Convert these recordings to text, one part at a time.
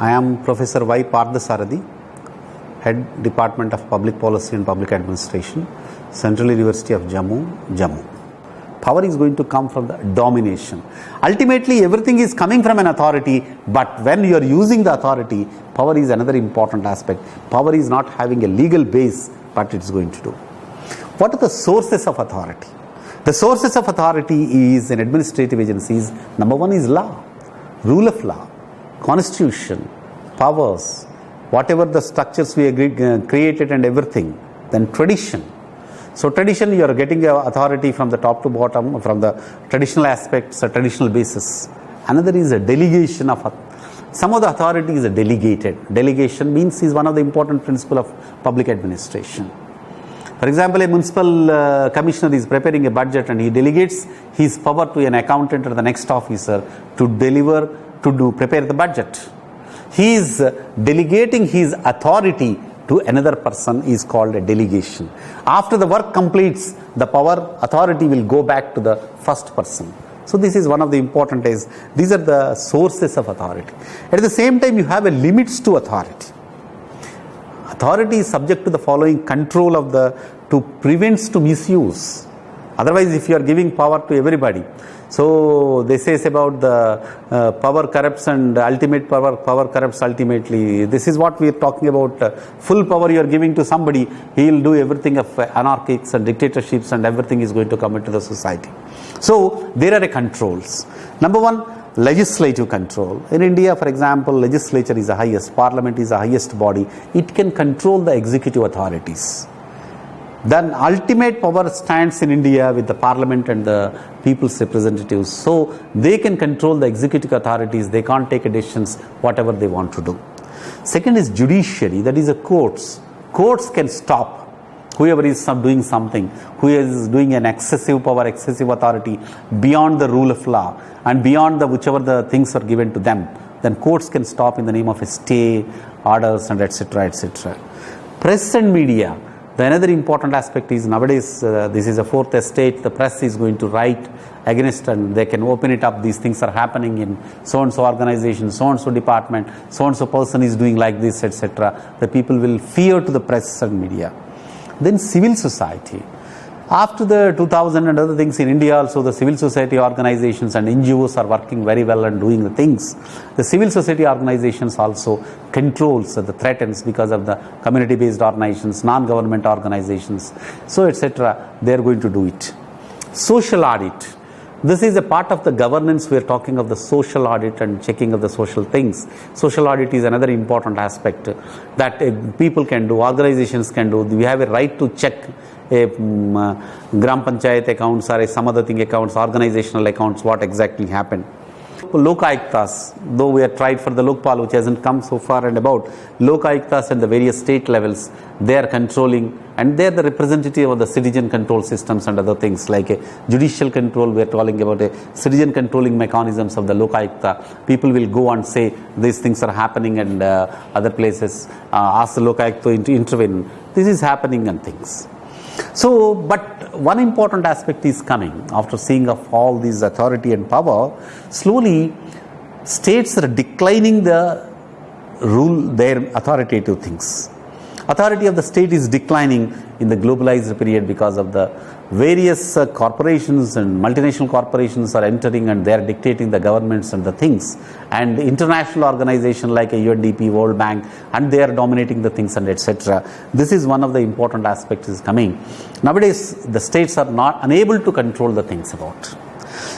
I am Professor Y. Pardasarathi, Head Department of Public Policy and Public Administration, Central University of Jammu, Jammu. Power is going to come from the domination. Ultimately, everything is coming from an authority, but when you are using the authority, power is another important aspect. Power is not having a legal base, but it's going to do. What are the sources of authority? The sources of authority is in administrative agencies. Number one is law, rule of law, constitution, powers, whatever the structures we created and everything. Then tradition. So tradition, you are getting authority from the top to bottom, from the traditional aspects, a traditional basis. Another is a delegation of some of the authority is delegated. Delegation means is one of the important principles of public administration. For example, a municipal commissioner is preparing a budget and he delegates his power to an accountant or the next officer to prepare the budget. He is delegating his authority to another person is called a delegation. After the work completes, the power authority will go back to the first person. So this is one of the important these are the sources of authority. At the same time, you have a limits to authority. Authority is subject to the following control of to prevents to misuse. Otherwise, if you are giving power to everybody, so they say about the power corrupts and ultimate power corrupts ultimately. This is what we are talking about. Full power you are giving to somebody, he will do everything of anarchics and dictatorships and everything is going to come into the society. So there are controls. Number one, legislative control. In India, for example, legislature is the highest, parliament is the highest body. It can control the executive authorities. Then ultimate power stands in India with the parliament and the people's representatives. So they can control the executive authorities. They can't take decisions whatever they want to do. Second is judiciary, that is the courts. Courts can stop whoever is doing something, who is doing an excessive power, excessive authority beyond the rule of law and beyond whichever the things are given to them. Then courts can stop in the name of a stay, orders and etc. etc. Press and media. The another important aspect is nowadays, this is a fourth estate, the press is going to write against and they can open it up. These things are happening in so-and-so organization, so-and-so department, so-and-so person is doing like this, etc. The people will fear to the press and media. Then civil society. After the 2000 and other things in India also, the civil society organizations and NGOs are working very well and doing the things. The civil society organizations also controls the threats because of the community-based organizations, non-government organizations, so etc. They are going to do it. Social audit. This is a part of the governance. We are talking of the social audit and checking of the social things. Social audit is another important aspect that people can do, organizations can do. We have a right to check a Gram Panchayat accounts or some other thing accounts, organizational accounts, what exactly happened. Lokayuktas, though we have tried for the Lokpal, which hasn't come so far and about, Lokayuktas and the various state levels, they are controlling and they are the representative of the citizen control systems and other things like a judicial control. We are talking about a citizen controlling mechanisms of the Lokayukta. People will go and say these things are happening and other places ask the Lokayukta to intervene. This is happening and things. So, but one important aspect is coming after seeing of all these authority and power. Slowly, states are declining their authoritative things. Authority of the state is declining in the globalized period because of the various corporations and multinational corporations are entering and they are dictating the governments and the things. And international organization like a UNDP, World Bank, and they are dominating the things and etc. This is one of the important aspects is coming. Nowadays, the states are not unable to control the things about.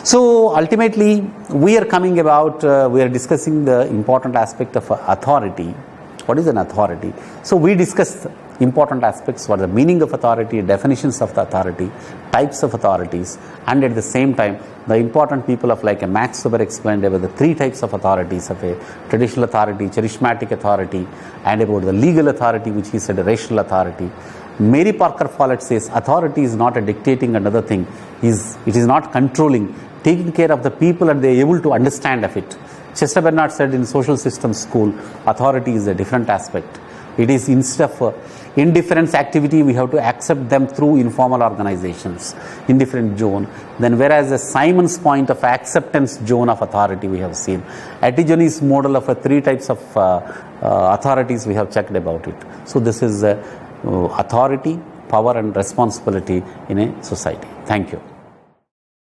So ultimately, we are coming about, we are discussing the important aspect of authority. What is an authority? So we discussed important aspects, what the meaning of authority, definitions of the authority, types of authorities, and at the same time, the important people of like a Max Weber explained about the three types of authorities of a traditional authority, charismatic authority, and about the legal authority, which he said a rational authority. Mary Parker Follett says authority is not a dictating another thing, it is not controlling, taking care of the people and they are able to understand of it. Chester Bernard said in social systems school, authority is a different aspect. It is instead of indifference activity, we have to accept them through informal organizations, indifferent zone. Then whereas the Simon's point of acceptance zone of authority we have seen. Attigoni's model of 3 types of authorities we have checked about it. So this is authority, power and responsibility in a society. Thank you.